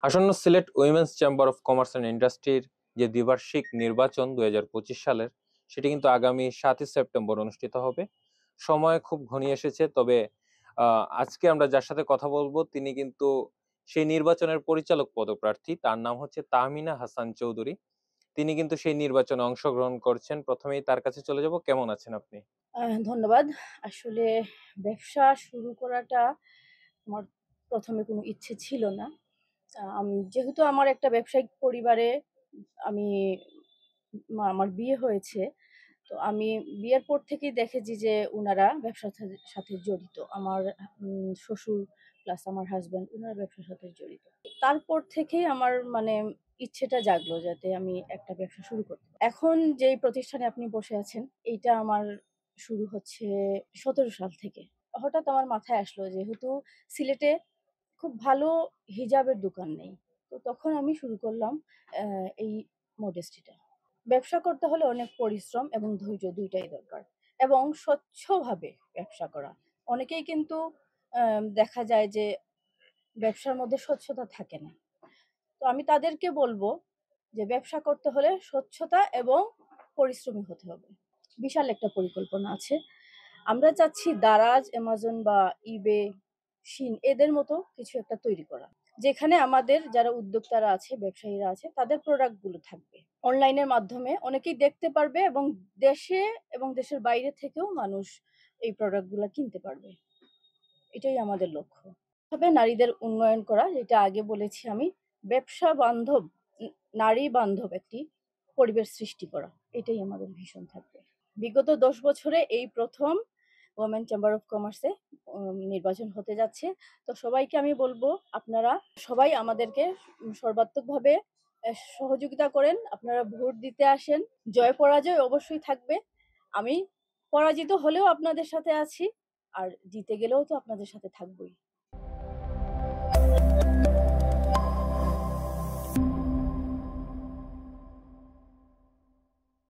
আসন্ন Sylhet women's chamber of commerce and ইন্ডাস্ট্রির যে দ্বিবার্ষিক নির্বাচন ২০২৫ সালের, সেটি কিন্তু আগামী ৭ই সেপ্টেম্বর অনুষ্ঠিত হবে। সময় খুব ঘনিয়ে এসেছে। তবে আজকে আমরা যার সাথে কথা বলবো তিনি কিন্তু সেই নির্বাচনের পরিচালক পদপ্রার্থী। তার নাম হচ্ছে তাহমিনা হাসান চৌধুরী। তিনি কিন্তু সেই নির্বাচনে অংশগ্রহণ করছেন। প্রথমেই তার কাছে চলে যাব। কেমন আছেন আপনি? ধন্যবাদ। আসলে ব্যবসা শুরু করাটা আমার ১ম এ কোনো ইচ্ছে ছিল না। যেহেতু আমার একটা ব্যবসায়িক পরিবারে আমি আমার বিয়ে হয়েছে। তো আমি বিয়ের পর থেকেই দেখেছি যে উনারা ব্যবসার সাথে জড়িত। আমার শ্বশুর প্লাস আমার হাসব্যান্ড উনারা ব্যবসার সাথে জড়িত। তারপর থেকেই আমার মানে ইচ্ছেটা জাগলো যাতে আমি একটা ব্যবসা শুরু করতে পারি। এখন যেই প্রতিষ্ঠানে আপনি বসে আছেন এইটা আমার শুরু হচ্ছে ১৭ সাল থেকে। হঠাৎ আমার মাথায় আসলো যেহেতু সিলেটে খুব ভালো হিজাবের দোকান নেই। তো তখন আমি শুরু করলাম এই মডেস্টিটা। ব্যবসা করতে হলে অনেক পরিশ্রম এবং ধৈর্য ২ টাই দরকার এবং স্বচ্ছভাবে ব্যবসা করা। অনেকেই কিন্তু দেখা যায় যে ব্যবসার মধ্যে স্বচ্ছতা থাকে না। তো আমি তাদেরকে বলব যে ব্যবসা করতে হলে স্বচ্ছতা এবং পরিশ্রমী হতে হবে। বিশাল একটা পরিকল্পনা আছে। আমরা চাচ্ছি দারাজ, অ্যামাজন বা ইবে, শিন এদের মতো কিছু একটা তৈরি করা। যেখানে আমাদের যারা উদ্যোক্তারা আছে, ব্যবসায়ীরা আছে তাদের প্রোডাক্ট গুলো থাকবে। অনলাইনের মাধ্যমে অনেকেই দেখতে পারবে এবং দেশে এবং দেশের বাইরে থেকেও মানুষ এই প্রোডাক্ট গুলা কিনতে পারবে। এটাই আমাদের লক্ষ্য। তবে নারীদের উন্নয়ন করা যেটা আগে বলেছি আমি, ব্যবসা বান্ধব নারী বান্ধব একটি পরিবেশ সৃষ্টি করা। এটাই আমাদের ভীষণ থাকবে। বিগত ১০ বছরে এই ১ম ওমেন চেম্বার অফ কমার্সে নির্বাচন হতে যাচ্ছে। তো সবাইকে আমি বলব আপনারা সবাই আমাদেরকে সর্বাত্মকভাবে সহযোগিতা করেন। আপনারা ভোট দিতে আসেন। জয় পরাজয় অবশ্যই থাকবে। আমি পরাজিত হলেও আপনাদের সাথে আছি। আর জিতে গেলেও তো আপনাদের সাথে থাকবোই।